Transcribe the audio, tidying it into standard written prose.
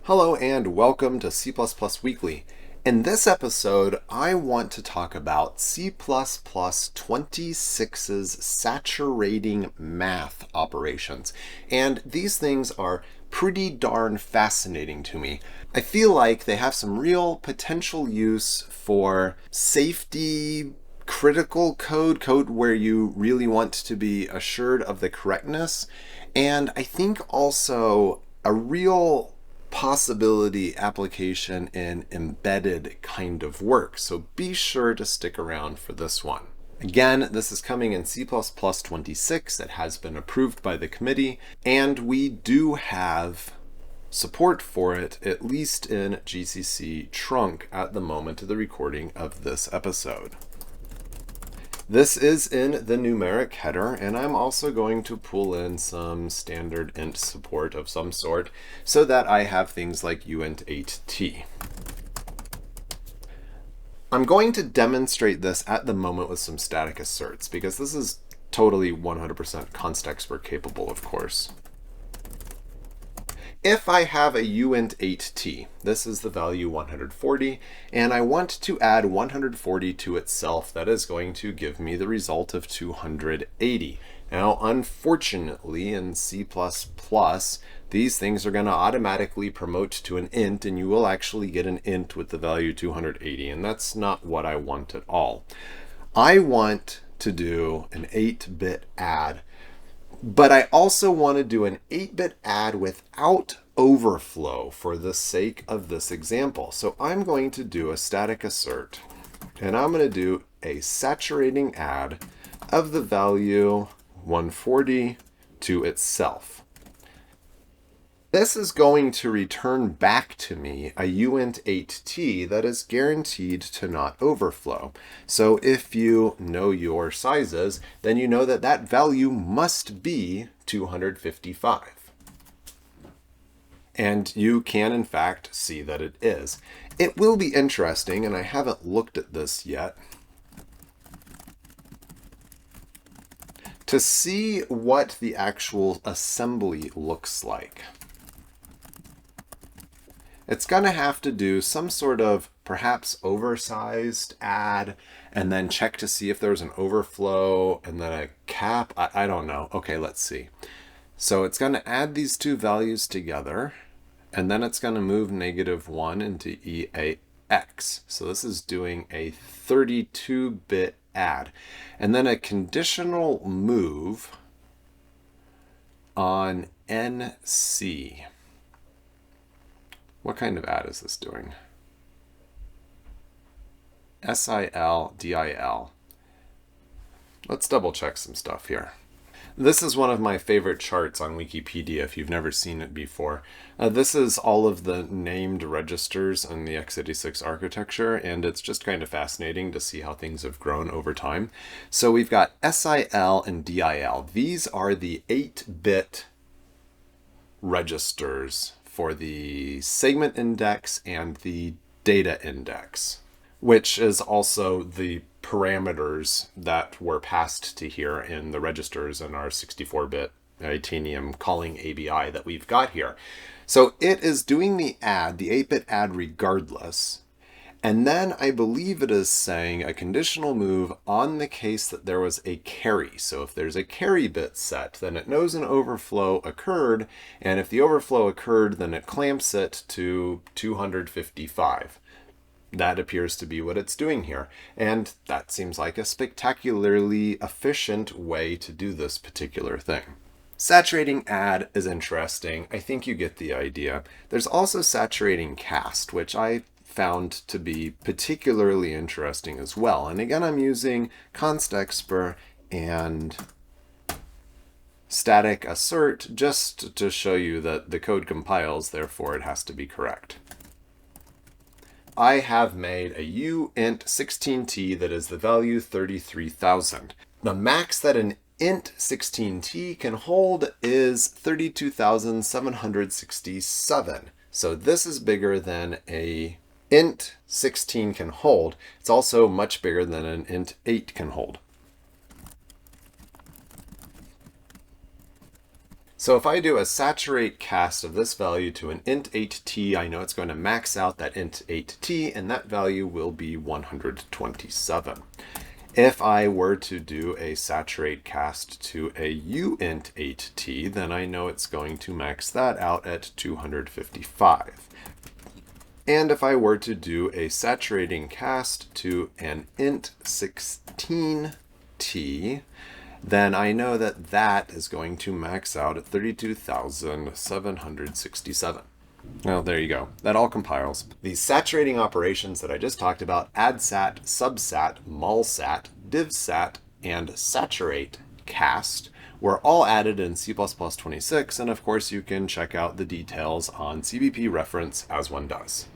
Hello and welcome to C++ Weekly. In this episode, I want to talk about C++ 26's saturating math operations. And these things are pretty darn fascinating to me. I feel like they have some real potential use for safety, critical code where you really want to be assured of the correctness, and I think also a real possibility application in embedded kind of work. So be sure to stick around for this one. Again, this is coming in C++ 26. It has been approved by the committee, and we do have support for it, at least in GCC trunk at the moment of the recording of this episode. This is in the numeric header, and I'm also going to pull in some standard int support of some sort so that I have things like uint8t. I'm going to demonstrate this at the moment with some static asserts because this is totally 100% const expert capable, of course. If I have a uint8t, this is the value 140, and I want to add 140 to itself, that is going to give me the result of 280. Now, unfortunately, in C++, these things are going to automatically promote to an int, and you will actually get an int with the value 280, and that's not what I want at all. I want to do an 8-bit add. But I also want to do an 8-bit add without overflow for the sake of this example. So I'm going to do a static assert, and I'm going to do a saturating add of the value 140 to itself. This is going to return back to me a uint8t that is guaranteed to not overflow. So if you know your sizes, then you know that that value must be 255. And you can, in fact, see that it is. It will be interesting, and I haven't looked at this yet, to see what the actual assembly looks like. It's going to have to do some sort of perhaps oversized add and then check to see if there's an overflow and then a cap. I don't know. Okay, let's see. So it's going to add these two values together, and then it's going to move -1 into EAX. So this is doing a 32-bit add. And then a conditional move on NC. What kind of add is this doing? SIL, DIL. Let's double check some stuff here. This is one of my favorite charts on Wikipedia if you've never seen it before. This is all of the named registers in the x86 architecture, and it's just kind of fascinating to see how things have grown over time. So we've got SIL and DIL. These are the 8-bit registers for the segment index and the data index, which is also the parameters that were passed to here in the registers in our 64-bit Titanium calling ABI that we've got here. So it is doing the add, the 8-bit add regardless, and then I believe it is saying a conditional move on the case that there was a carry. So if there's a carry bit set, then it knows an overflow occurred, and if the overflow occurred, then it clamps it to 255. That appears to be what it's doing here, and that seems like a spectacularly efficient way to do this particular thing. Saturating add is interesting. I think you get the idea. There's also saturating cast, which I found to be particularly interesting as well. And again, I'm using const expr and static assert just to show you that the code compiles, therefore it has to be correct. I have made a uint16t that is the value 33,000. The max that an int16t can hold is 32,767. So this is bigger than a int16 can hold. It's also much bigger than an int8 can hold. So if I do a saturate cast of this value to an int 8t, I know it's going to max out that int 8t, and that value will be 127. If I were to do a saturate cast to a uint 8t, then I know it's going to max that out at 255. And if I were to do a saturating cast to an int 16t, then I know that that is going to max out at 32,767. Well, there you go. That all compiles. These saturating operations that I just talked about, addsat, subsat, molsat, divsat, and saturate cast, were all added in C++ 26, and of course you can check out the details on CBP reference as one does.